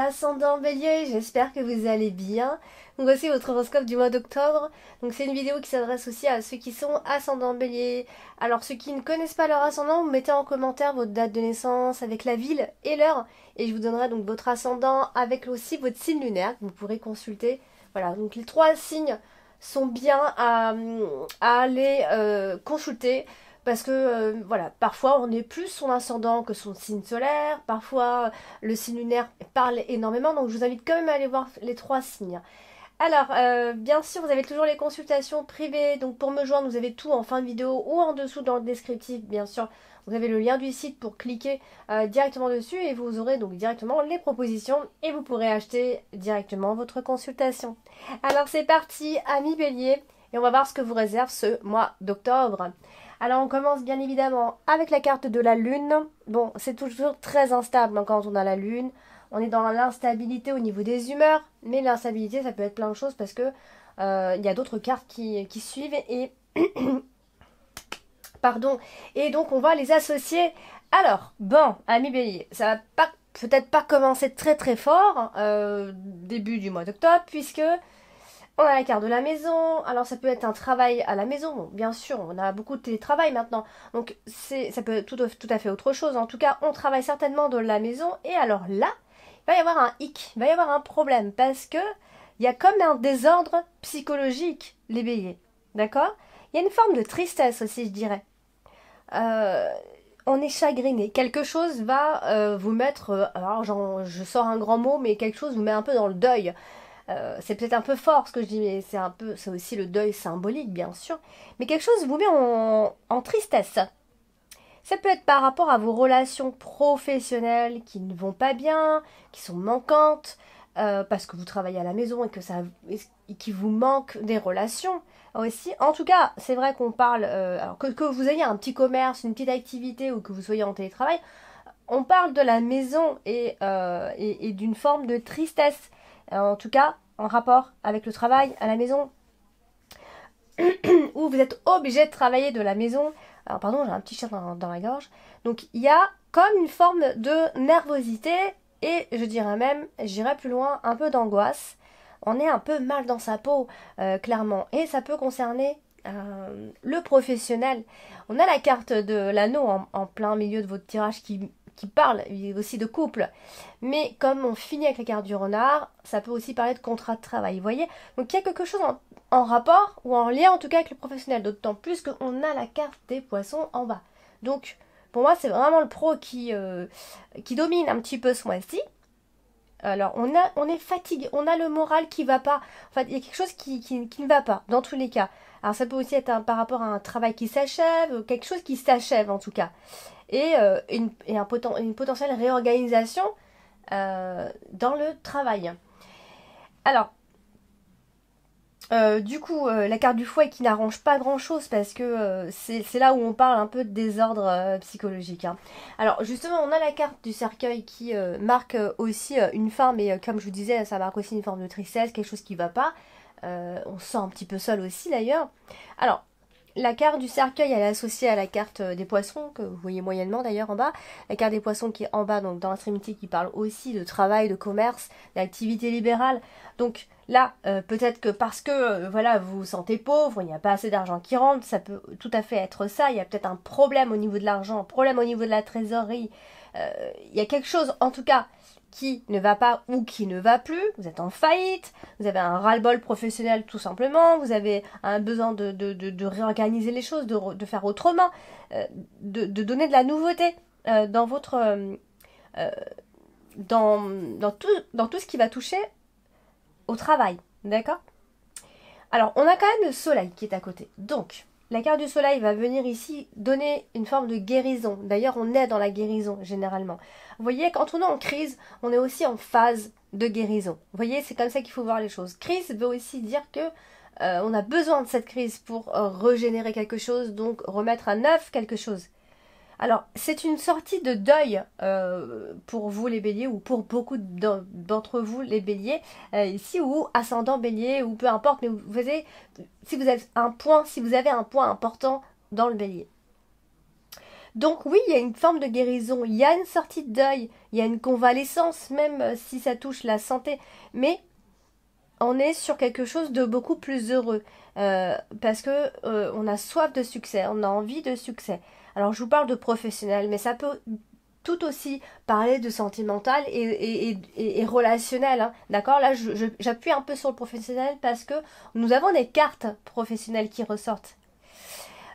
ascendant Bélier, j'espère que vous allez bien. Donc voici votre horoscope du mois d'octobre. Donc c'est une vidéo qui s'adresse aussi à ceux qui sont ascendant Bélier. Alors ceux qui ne connaissent pas leur ascendant, vous mettez en commentaire votre date de naissance avec la ville et l'heure. Et je vous donnerai donc votre ascendant avec aussi votre signe lunaire que vous pourrez consulter. Voilà, donc les trois signes sont bien à aller consulter. Parce que voilà, parfois on est plus son ascendant que son signe solaire, parfois le signe lunaire parle énormément, donc je vous invite quand même à aller voir les trois signes. Alors, bien sûr, vous avez toujours les consultations privées, donc pour me joindre, vous avez tout en fin de vidéo ou en dessous dans le descriptif, bien sûr. Vous avez le lien du site pour cliquer directement dessus et vous aurez donc directement les propositions et vous pourrez acheter directement votre consultation. Alors c'est parti, amis Bélier, et on va voir ce que vous réserve ce mois d'octobre. Alors on commence bien évidemment avec la carte de la lune. Bon, c'est toujours très instable quand on a la lune. On est dans l'instabilité au niveau des humeurs, mais l'instabilité ça peut être plein de choses parce que y a d'autres cartes qui suivent et pardon, et donc on va les associer. Alors, bon, amis Bélier, ça va pas peut-être pas commencer très très fort début du mois d'octobre puisque on a la carte de la maison, alors ça peut être un travail à la maison, bon, bien sûr, on a beaucoup de télétravail maintenant, donc ça peut être tout à fait autre chose. En tout cas, on travaille certainement de la maison, et alors là, il va y avoir un hic, il va y avoir un problème, parce que il y a comme un désordre psychologique, les béliers, d'accord? Il y a une forme de tristesse aussi, je dirais. Euh, on est chagriné, quelque chose va vous mettre, alors je sors un grand mot, mais quelque chose vous met un peu dans le deuil. C'est peut-être un peu fort ce que je dis, mais c'est aussi le deuil symbolique, bien sûr. Mais quelque chose vous met en tristesse. Ça peut être par rapport à vos relations professionnelles qui ne vont pas bien, qui sont manquantes, parce que vous travaillez à la maison et et qu'il vous manque des relations aussi. En tout cas, c'est vrai qu'on parle, alors que vous ayez un petit commerce, une petite activité ou que vous soyez en télétravail, on parle de la maison et d'une forme de tristesse. En tout cas, en rapport avec le travail à la maison, où vous êtes obligé de travailler de la maison. Alors pardon, j'ai un petit chien dans la gorge. Donc il y a comme une forme de nervosité et je dirais même, j'irais plus loin, un peu d'angoisse. On est un peu mal dans sa peau, clairement. Et ça peut concerner le professionnel. On a la carte de l'anneau en plein milieu de votre tirage qui parle aussi de couple. Mais comme on finit avec la carte du renard, ça peut aussi parler de contrat de travail. Vous voyez? Donc il y a quelque chose en rapport, ou en lien en tout cas avec le professionnel. D'autant plus qu'on a la carte des poissons en bas. Donc pour moi c'est vraiment le pro qui domine un petit peu ce mois-ci. Alors on est fatigué, on a le moral qui va pas. En fait, il y a quelque chose qui ne va pas, dans tous les cas. Alors ça peut aussi être par rapport à un travail qui s'achève, quelque chose qui s'achève en tout cas. Et une potentielle réorganisation dans le travail. Alors, du coup, la carte du fouet qui n'arrange pas grand-chose parce que c'est là où on parle un peu de désordre psychologique. Hein. Alors, justement, on a la carte du cercueil qui marque aussi une fin, mais comme je vous disais, ça marque aussi une forme de tristesse, quelque chose qui ne va pas. On se sent un petit peu seul aussi d'ailleurs. Alors, la carte du cercueil, elle est associée à la carte des poissons, que vous voyez moyennement d'ailleurs en bas. La carte des poissons qui est en bas, donc dans l'extrémité, qui parle aussi de travail, de commerce, d'activité libérale. Donc là, peut-être que parce que voilà, vous vous sentez pauvre, il n'y a pas assez d'argent qui rentre, ça peut tout à fait être ça. Il y a peut-être un problème au niveau de l'argent, un problème au niveau de la trésorerie. Il y a quelque chose, en tout cas, qui ne va pas ou qui ne va plus, vous êtes en faillite, vous avez un ras-le-bol professionnel tout simplement, vous avez un besoin de réorganiser les choses, de faire autrement, de donner de la nouveauté dans votre dans tout ce qui va toucher au travail, d'accord? Alors, on a quand même le soleil qui est à côté. Donc, la carte du soleil va venir ici donner une forme de guérison. D'ailleurs, on est dans la guérison, généralement. Vous voyez, quand on est en crise, on est aussi en phase de guérison. Vous voyez, c'est comme ça qu'il faut voir les choses. Crise veut aussi dire que on a besoin de cette crise pour régénérer quelque chose, donc remettre à neuf quelque chose. Alors, c'est une sortie de deuil pour vous les béliers, ou pour beaucoup d'entre vous les béliers, ici, ou ascendant bélier, ou peu importe, mais vous voyez, si vous avez un point important dans le bélier. Donc oui, il y a une forme de guérison, il y a une sortie de deuil, il y a une convalescence, même si ça touche la santé, mais on est sur quelque chose de beaucoup plus heureux, parce que on a soif de succès, on a envie de succès. Alors je vous parle de professionnel, mais ça peut tout aussi parler de sentimental et relationnel, hein. D'accord? Là, j'appuie un peu sur le professionnel parce que nous avons des cartes professionnelles qui ressortent.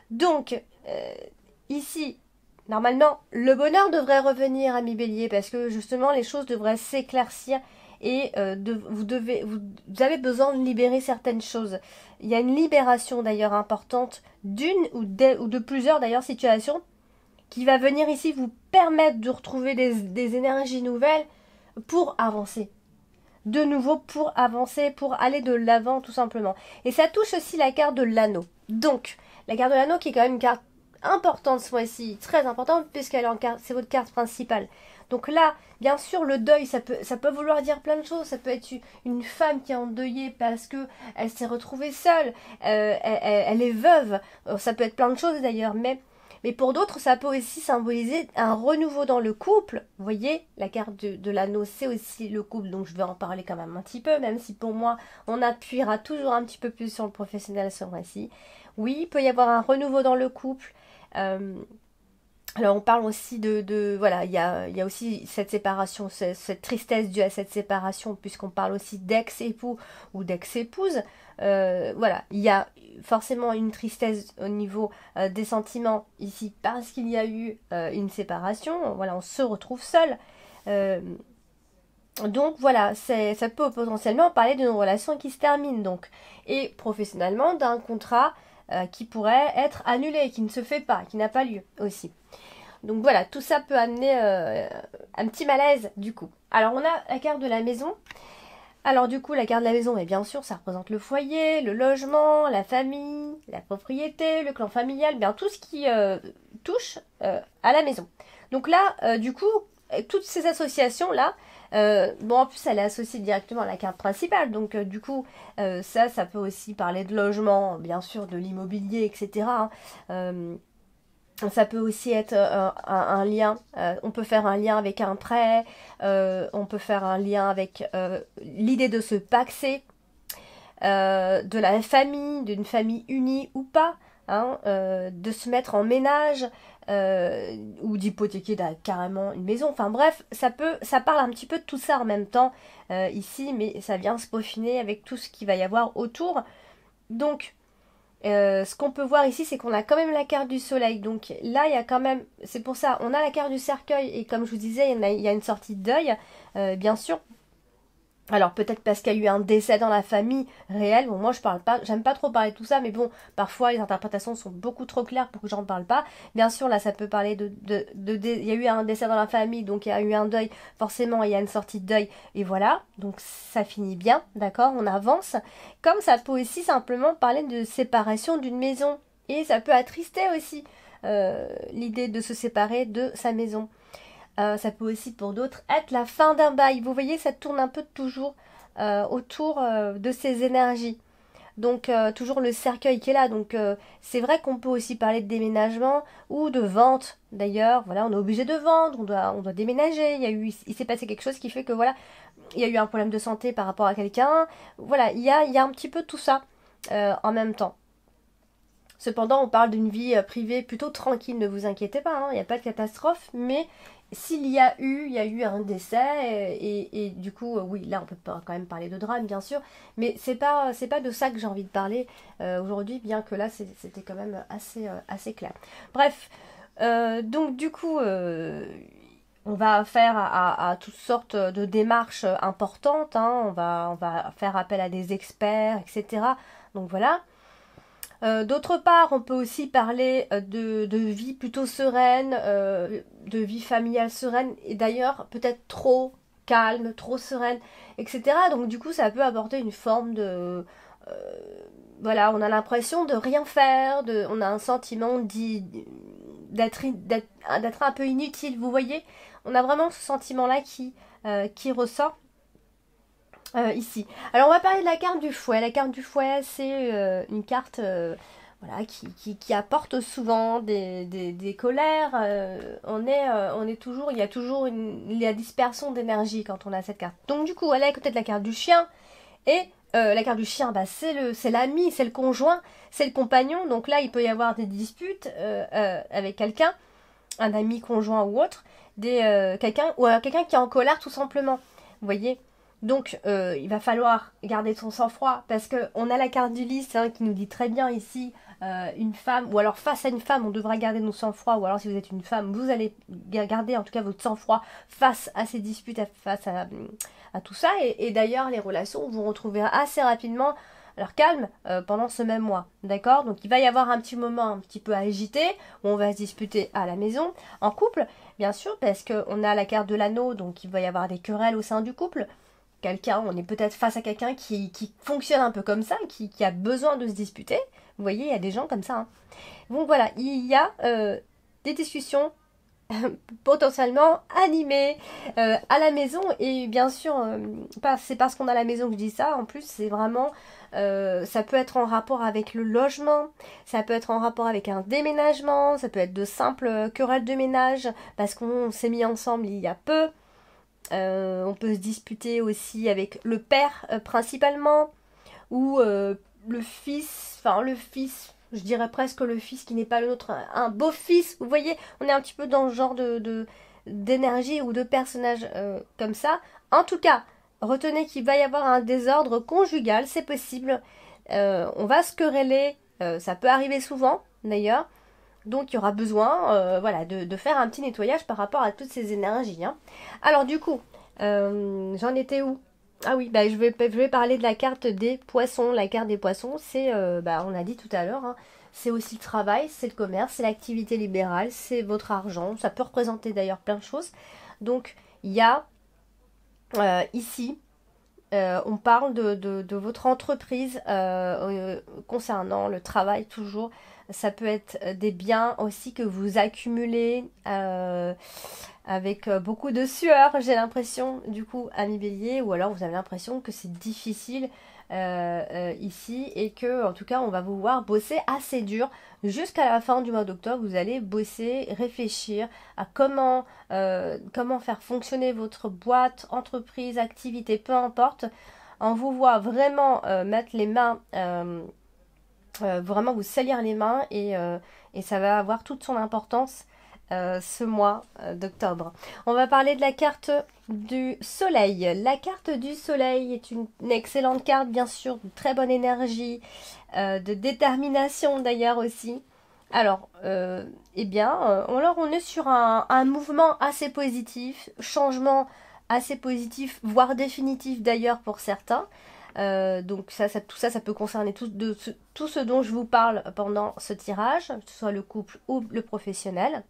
Donc, ici, normalement, le bonheur devrait revenir, ami Bélier, parce que justement, les choses devraient s'éclaircir et vous avez besoin de libérer certaines choses. Il y a une libération d'ailleurs importante d'une ou de plusieurs d'ailleurs situations qui va venir ici vous permettre de retrouver des énergies nouvelles pour avancer. De nouveau pour avancer, pour aller de l'avant tout simplement. Et ça touche aussi la carte de l'anneau. Donc, la carte de l'anneau qui est quand même une carte importante ce mois-ci, très importante puisqu'elle est en carte, c'est votre carte principale. Donc là, bien sûr, le deuil, ça peut vouloir dire plein de choses. Ça peut être une femme qui est endeuillée parce que elle s'est retrouvée seule, elle est veuve. Ça peut être plein de choses d'ailleurs, mais pour d'autres, ça peut aussi symboliser un renouveau dans le couple. Vous voyez, la carte de l'anneau, c'est aussi le couple, donc je vais en parler quand même un petit peu, même si pour moi, on appuiera toujours un petit peu plus sur le professionnel ce mois-ci. Oui, il peut y avoir un renouveau dans le couple. Euh, alors on parle aussi voilà, il y a aussi cette séparation, cette tristesse due à cette séparation, puisqu'on parle aussi d'ex-époux ou d'ex-épouse. Voilà, il y a forcément une tristesse au niveau des sentiments ici parce qu'il y a eu une séparation. Voilà, on se retrouve seul. Euh, donc voilà, ça peut potentiellement parler d'une relation qui se termine donc. Et professionnellement d'un contrat qui pourrait être annulé, qui ne se fait pas, qui n'a pas lieu aussi. Donc voilà, tout ça peut amener un petit malaise du coup. Alors on a la carte de la maison. Alors du coup, la carte de la maison, mais bien sûr, ça représente le foyer, le logement, la famille, la propriété, le clan familial, bien tout ce qui touche à la maison. Donc là, du coup, toutes ces associations-là, bon en plus elle est associée directement à la carte principale, donc du coup ça peut aussi parler de logement, bien sûr, de l'immobilier, etc. Hein. Ça peut aussi être un lien, on peut faire un lien avec un prêt, on peut faire un lien avec l'idée de se paxer, de la famille, d'une famille unie ou pas, hein, de se mettre en ménage, ou d'hypothéquer carrément une maison. Enfin bref, ça parle un petit peu de tout ça en même temps ici, mais ça vient se peaufiner avec tout ce qu'il va y avoir autour. Donc, ce qu'on peut voir ici, c'est qu'on a quand même la carte du soleil. Donc là, il y a quand même, c'est pour ça, on a la carte du cercueil. Et comme je vous disais, il y a une sortie de deuil, bien sûr. Alors peut-être parce qu'il y a eu un décès dans la famille réel. Bon, moi je parle pas, j'aime pas trop parler de tout ça, mais bon, parfois les interprétations sont beaucoup trop claires pour que j'en parle pas. Bien sûr, là ça peut parler il y a eu un décès dans la famille, donc il y a eu un deuil. Forcément, il y a une sortie de deuil, et voilà. Donc ça finit bien, d'accord, on avance. Comme ça peut aussi simplement parler de séparation d'une maison, et ça peut attrister aussi l'idée de se séparer de sa maison. Ça peut aussi pour d'autres être la fin d'un bail. Vous voyez, ça tourne un peu toujours autour de ces énergies. Donc toujours le cercueil qui est là. Donc c'est vrai qu'on peut aussi parler de déménagement ou de vente. D'ailleurs, voilà, on est obligé de vendre, on doit déménager. Il s'est passé quelque chose qui fait que voilà, il y a eu un problème de santé par rapport à quelqu'un. Voilà, il y a un petit peu tout ça en même temps. Cependant, on parle d'une vie privée plutôt tranquille, ne vous inquiétez pas, hein, il n'y a pas de catastrophe, mais s'il il y a eu un décès, et du coup, oui, là on peut quand même parler de drame, bien sûr, mais c'est pas de ça que j'ai envie de parler aujourd'hui, bien que là c'était quand même assez clair. Bref, donc du coup, on va faire à toutes sortes de démarches importantes, hein, on va faire appel à des experts, etc. Donc voilà. D'autre part, on peut aussi parler de vie plutôt sereine, de vie familiale sereine, et d'ailleurs peut-être trop calme, trop sereine, etc. Donc du coup, ça peut apporter une forme de... euh, voilà, on a l'impression de rien faire, on a un sentiment d'être un peu inutile, vous voyez. On a vraiment ce sentiment-là qui ressort ici. Alors on va parler de la carte du fouet. La carte du fouet, c'est une carte voilà, qui apporte souvent des colères. On est toujours, il y a toujours la dispersion d'énergie quand on a cette carte. Donc du coup, elle est à côté de la carte du chien. Et la carte du chien, bah, c'est l'ami, c'est le conjoint, c'est le compagnon. Donc là, il peut y avoir des disputes avec quelqu'un, un ami, conjoint ou autre, quelqu'un ou quelqu'un qui est en colère tout simplement. Vous voyez. Donc, il va falloir garder son sang-froid parce que on a la carte du lys hein, qui nous dit très bien ici une femme, ou alors face à une femme, on devra garder nos sang-froid, ou alors si vous êtes une femme, vous allez garder en tout cas votre sang-froid face à ces disputes, face à tout ça. Et d'ailleurs, les relations vont retrouver assez rapidement leur calme pendant ce même mois. D'accord. Donc il va y avoir un petit moment un petit peu agité où on va se disputer à la maison, en couple, bien sûr, parce qu'on a la carte de l'anneau, donc il va y avoir des querelles au sein du couple. On est peut-être face à quelqu'un qui fonctionne un peu comme ça, qui a besoin de se disputer. Vous voyez, il y a des gens comme ça. Hein. Donc voilà, il y a des discussions potentiellement animées à la maison. Et bien sûr, c'est parce qu'on a la maison que je dis ça. En plus, c'est vraiment... ça peut être en rapport avec le logement, ça peut être en rapport avec un déménagement, ça peut être de simples querelles de ménage parce qu'on s'est mis ensemble il y a peu. On peut se disputer aussi avec le père principalement, ou le fils, je dirais presque le fils qui n'est pas le nôtre, un beau-fils, vous voyez, on est un petit peu dans ce genre d'énergie ou de personnage comme ça. En tout cas, retenez qu'il va y avoir un désordre conjugal, c'est possible, on va se quereller, ça peut arriver souvent d'ailleurs. Donc il y aura besoin voilà, de faire un petit nettoyage par rapport à toutes ces énergies. Hein. Alors du coup, j'en étais où? Ah oui, bah, je vais parler de la carte des poissons. La carte des poissons, c'est, bah, on a dit tout à l'heure, hein, c'est aussi le travail, c'est le commerce, c'est l'activité libérale, c'est votre argent. Ça peut représenter d'ailleurs plein de choses. Donc il y a ici on parle de votre entreprise concernant le travail toujours. Ça peut être des biens aussi que vous accumulez avec beaucoup de sueur, j'ai l'impression, du coup, ami bélier, ou alors vous avez l'impression que c'est difficile ici et que, en tout cas, on va vous voir bosser assez dur jusqu'à la fin du mois d'octobre. Vous allez bosser, réfléchir à comment faire fonctionner votre boîte, entreprise, activité, peu importe. On vous voit vraiment mettre les mains, vraiment vous salir les mains et ça va avoir toute son importance ce mois d'octobre. On va parler de la carte du soleil. La carte du soleil est une excellente carte, bien sûr, de très bonne énergie, de détermination d'ailleurs aussi. Alors, eh bien, alors on est sur un mouvement assez positif, changement assez positif, voire définitif d'ailleurs pour certains. Donc tout ça, ça peut concerner tout ce dont je vous parle pendant ce tirage, que ce soit le couple ou le professionnel.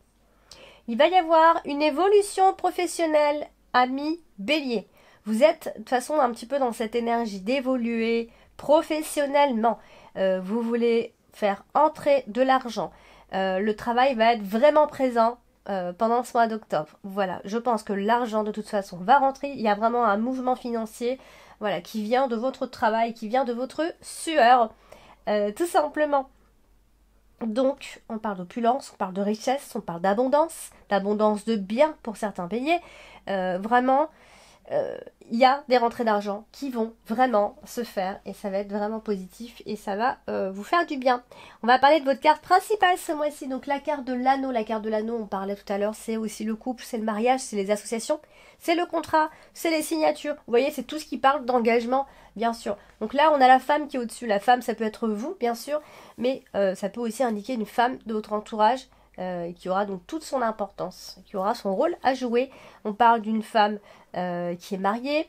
Il va y avoir une évolution professionnelle, ami bélier. Vous êtes de toute façon un petit peu dans cette énergie d'évoluer professionnellement. Vous voulez faire entrer de l'argent. Le travail va être vraiment présent pendant ce mois d'octobre. Voilà, je pense que l'argent de toute façon va rentrer. Il y a vraiment un mouvement financier voilà, qui vient de votre travail, qui vient de votre sueur, tout simplement. Donc, on parle d'opulence, on parle de richesse, on parle d'abondance de biens pour certains pays. Vraiment, il y a des rentrées d'argent qui vont vraiment se faire et ça va être vraiment positif et ça va vous faire du bien. On va parler de votre carte principale ce mois-ci, donc la carte de l'anneau. La carte de l'anneau, on parlait tout à l'heure, c'est aussi le couple, c'est le mariage, c'est les associations, c'est le contrat, c'est les signatures. Vous voyez, c'est tout ce qui parle d'engagement, bien sûr. Donc là, on a la femme qui est au-dessus. La femme, ça peut être vous, bien sûr, mais ça peut aussi indiquer une femme de votre entourage qui aura donc toute son importance, qui aura son rôle à jouer. On parle d'une femme qui est mariée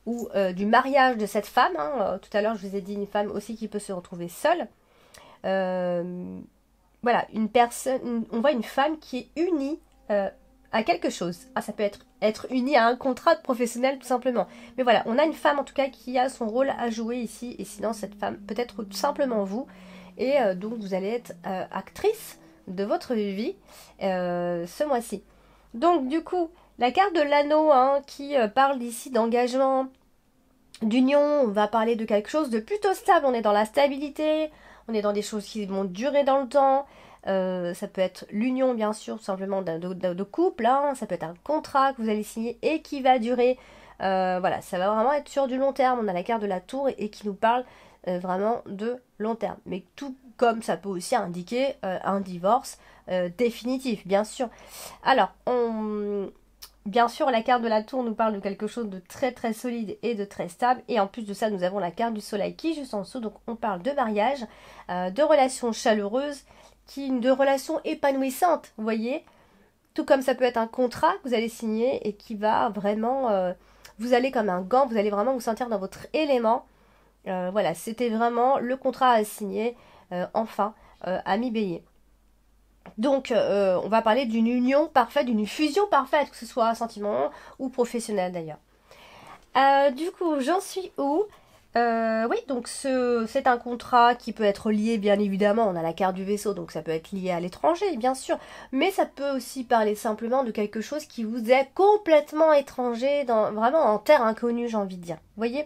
ou du mariage de cette femme. Hein. Tout à l'heure, je vous ai dit une femme aussi qui peut se retrouver seule. Voilà, on voit une femme qui est unie à quelque chose. Ah, ça peut être unie à un contrat professionnel tout simplement. Mais voilà, on a une femme en tout cas qui a son rôle à jouer ici. Et sinon, cette femme peut être tout simplement vous. Et donc, vous allez être actrice de votre vie ce mois-ci. Donc, du coup, la carte de l'anneau hein, qui parle ici d'engagement, d'union, on va parler de quelque chose de plutôt stable, on est dans la stabilité, on est dans des choses qui vont durer dans le temps. Ça peut être l'union, bien sûr, tout simplement de couple, hein. Ça peut être un contrat que vous allez signer et qui va durer. Voilà, ça va vraiment être sur du long terme. On a la carte de la tour et qui nous parle vraiment de long terme. Mais tout comme ça peut aussi indiquer un divorce définitif, bien sûr. Alors, bien sûr, la carte de la tour nous parle de quelque chose de très très solide et de très stable. Et en plus de ça, nous avons la carte du soleil qui est juste en dessous. Donc on parle de mariage, de relations chaleureuses, de relations épanouissantes, vous voyez. Tout comme ça peut être un contrat que vous allez signer et qui va vraiment... vous allez comme un gant, vous allez vraiment vous sentir dans votre élément. Voilà, c'était vraiment le contrat à signer, enfin, ami Bélier. Donc, on va parler d'une union parfaite, d'une fusion parfaite, que ce soit sentiment ou professionnel d'ailleurs. Du coup, j'en suis où? Oui, donc c'est un contrat qui peut être lié, bien évidemment, on a la carte du vaisseau, donc ça peut être lié à l'étranger, bien sûr, mais ça peut aussi parler simplement de quelque chose qui vous est complètement étranger, vraiment en terre inconnue, j'ai envie de dire. Vous voyez?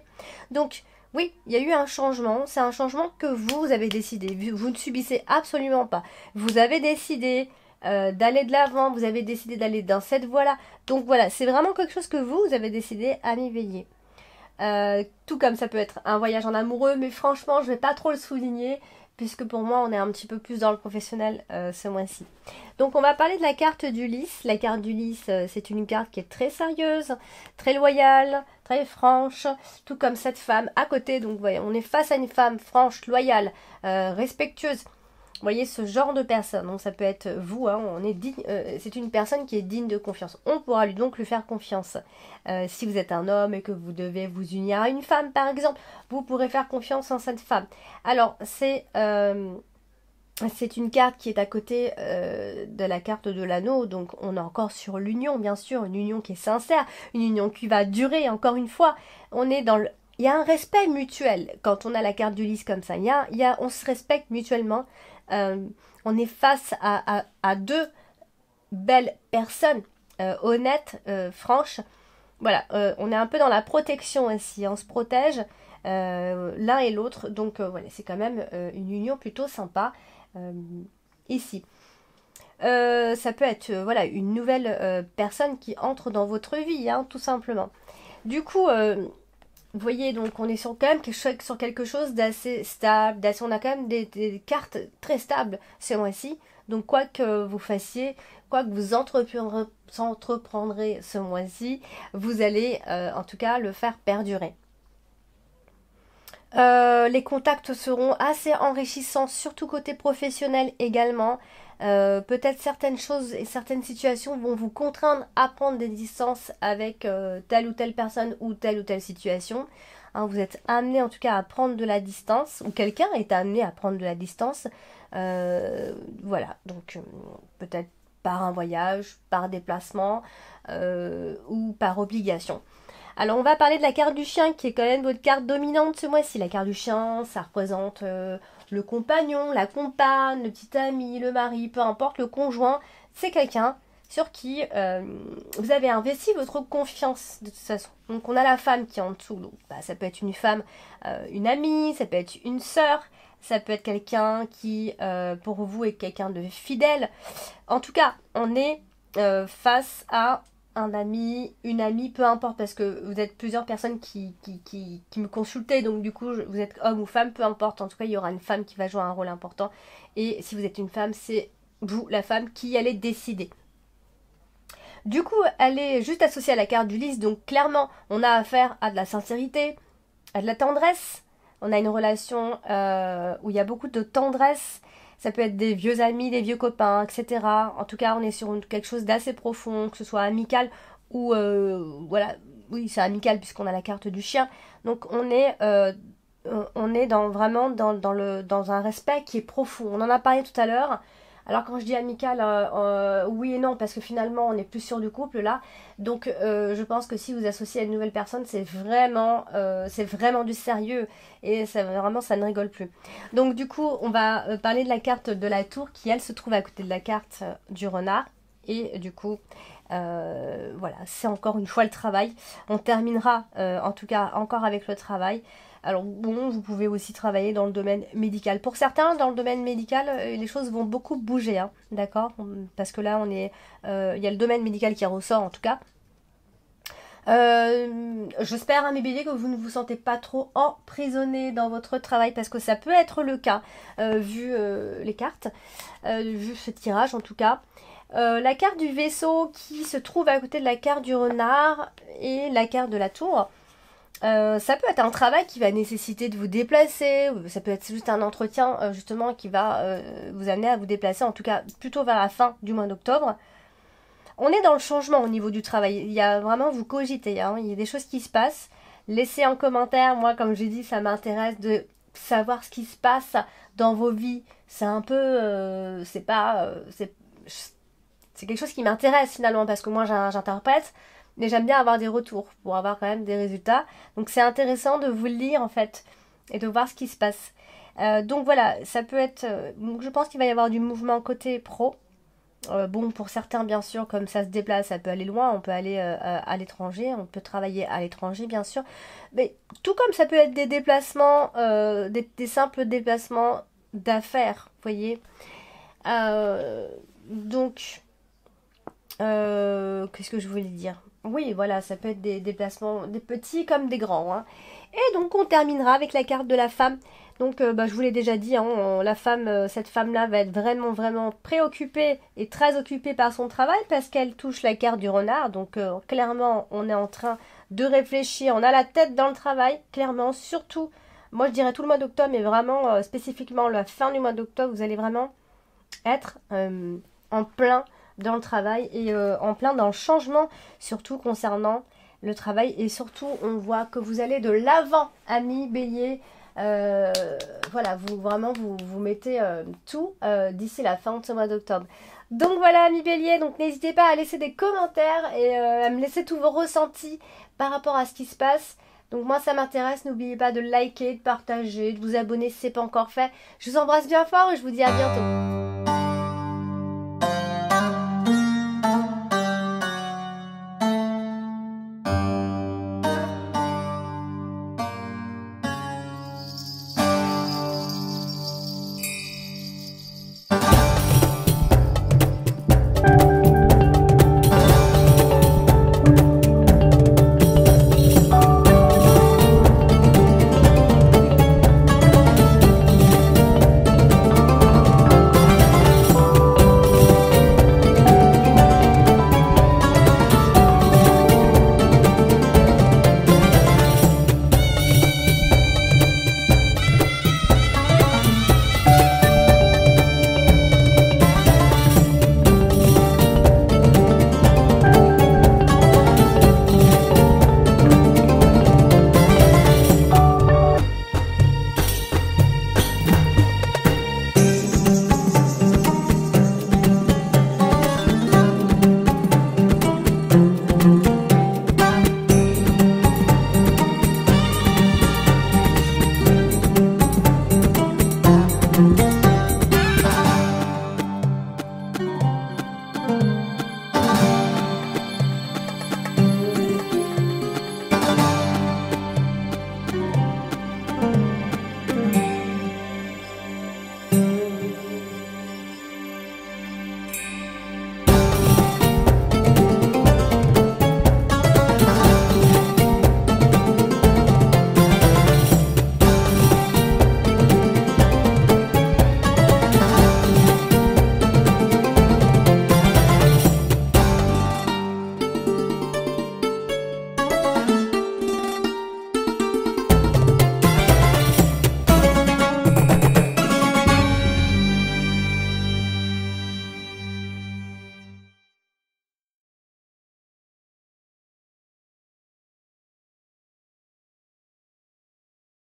Donc, oui, il y a eu un changement, c'est un changement que vous avez décidé, vous ne subissez absolument pas. Vous avez décidé d'aller de l'avant, vous avez décidé d'aller dans cette voie-là. Donc voilà, c'est vraiment quelque chose que vous avez décidé à m'y veiller. Tout comme ça peut être un voyage en amoureux, mais franchement, je vais pas trop le souligner, puisque pour moi, on est un petit peu plus dans le professionnel ce mois-ci. Donc, on va parler de la carte du lys. La carte du lys, c'est une carte qui est très sérieuse, très loyale, très franche, tout comme cette femme à côté. Donc, vous voyez, on est face à une femme franche, loyale, respectueuse. Vous voyez ce genre de personne, donc ça peut être vous, hein, c'est une personne qui est digne de confiance. On pourra donc lui faire confiance. Si vous êtes un homme et que vous devez vous unir à une femme, par exemple, vous pourrez faire confiance en cette femme. Alors, c'est une carte qui est à côté de la carte de l'anneau, donc on est encore sur l'union, bien sûr, une union qui est sincère, une union qui va durer, encore une fois. On est dans il y a un respect mutuel quand on a la carte du lys comme ça. On se respecte mutuellement. On est face à deux belles personnes, honnêtes, franches. Voilà, on est un peu dans la protection aussi, on se protège l'un et l'autre. Donc voilà, c'est quand même une union plutôt sympa ici. Ça peut être voilà, une nouvelle personne qui entre dans votre vie, hein, tout simplement. Du coup, vous voyez, donc on est quand même sur quelque chose d'assez stable, on a quand même des cartes très stables ce mois-ci. Donc quoi que vous fassiez, quoi que vous entreprendrez ce mois-ci, vous allez en tout cas le faire perdurer. Les contacts seront assez enrichissants, surtout côté professionnel également. Peut-être certaines choses et certaines situations vont vous contraindre à prendre des distances avec telle ou telle personne ou telle situation. Hein, vous êtes amené en tout cas à prendre de la distance, ou quelqu'un est amené à prendre de la distance. Voilà, donc peut-être par un voyage, par déplacement ou par obligation. Alors on va parler de la carte du chien qui est quand même votre carte dominante ce mois-ci. La carte du chien, ça représente le compagnon, la compagne, le petit ami, le mari, peu importe, le conjoint. C'est quelqu'un sur qui vous avez investi votre confiance de toute façon. Donc on a la femme qui est en dessous. Donc, ça peut être une femme, une amie, ça peut être une sœur, ça peut être quelqu'un qui pour vous est quelqu'un de fidèle. En tout cas, on est face à un ami, une amie, peu importe, parce que vous êtes plusieurs personnes qui me consultaient, donc du coup, vous êtes homme ou femme, peu importe, en tout cas, il y aura une femme qui va jouer un rôle important, et si vous êtes une femme, c'est vous, la femme, qui allez décider. Du coup, elle est juste associée à la carte du lys, donc clairement, on a affaire à de la sincérité, à de la tendresse, on a une relation où il y a beaucoup de tendresse. Ça peut être des vieux amis, des vieux copains, etc. En tout cas, on est sur quelque chose d'assez profond, que ce soit amical ou voilà, oui, c'est amical puisqu'on a la carte du chien. Donc on est vraiment dans un respect qui est profond. On en a parlé tout à l'heure. Alors quand je dis amical, oui et non, parce que finalement on est plus sûr du couple là. Donc je pense que si vous associez à une nouvelle personne, c'est vraiment du sérieux et ça ne rigole plus. Donc du coup, on va parler de la carte de la tour qui elle se trouve à côté de la carte du renard. Et du coup, Voilà, c'est encore une fois le travail. On terminera en tout cas encore avec le travail. Alors bon, vous pouvez aussi travailler dans le domaine médical. Pour certains, dans le domaine médical, les choses vont beaucoup bouger, hein, d'accord? Parce que là, il y a le domaine médical qui ressort en tout cas. J'espère, hein, mes béliers, que vous ne vous sentez pas trop emprisonné dans votre travail, parce que ça peut être le cas, vu les cartes, vu ce tirage en tout cas. La carte du vaisseau qui se trouve à côté de la carte du renard et la carte de la tour. Ça peut être un travail qui va nécessiter de vous déplacer, ou ça peut être juste un entretien justement qui va vous amener à vous déplacer, en tout cas plutôt vers la fin du mois d'octobre. On est dans le changement au niveau du travail, il y a vraiment, vous cogitez, hein, il y a des choses qui se passent. Laissez en commentaire, moi comme j'ai dit, ça m'intéresse de savoir ce qui se passe dans vos vies. C'est un peu, c'est quelque chose qui m'intéresse finalement, parce que moi j'interprète, mais j'aime bien avoir des retours pour avoir quand même des résultats. Donc c'est intéressant de vous le lire en fait et de voir ce qui se passe. Donc voilà, ça peut être... donc je pense qu'il va y avoir du mouvement côté pro. Bon, pour certains bien sûr, comme ça se déplace, ça peut aller loin, on peut aller à l'étranger, on peut travailler à l'étranger bien sûr. Mais tout comme ça peut être des déplacements, des simples déplacements d'affaires, vous voyez. Donc... qu'est-ce que je voulais dire? Oui, voilà, ça peut être des déplacements, des petits comme des grands, hein. Et donc, on terminera avec la carte de la femme. Donc, je vous l'ai déjà dit, hein, la femme, cette femme-là va être vraiment, vraiment préoccupée et très occupée par son travail parce qu'elle touche la carte du renard. Donc, clairement, on est en train de réfléchir, on a la tête dans le travail, clairement, surtout, moi je dirais tout le mois d'octobre, mais vraiment, spécifiquement la fin du mois d'octobre, vous allez vraiment être en plein dans le travail et en plein dans le changement, surtout concernant le travail. Et surtout, on voit que vous allez de l'avant, amis bélier. Voilà, vous mettez tout d'ici la fin de ce mois d'octobre. Donc voilà, amis bélier, donc n'hésitez pas à laisser des commentaires et à me laisser tous vos ressentis par rapport à ce qui se passe. Donc moi ça m'intéresse, n'oubliez pas de liker, de partager, de vous abonner si ce n'est pas encore fait. Je vous embrasse bien fort et je vous dis à bientôt.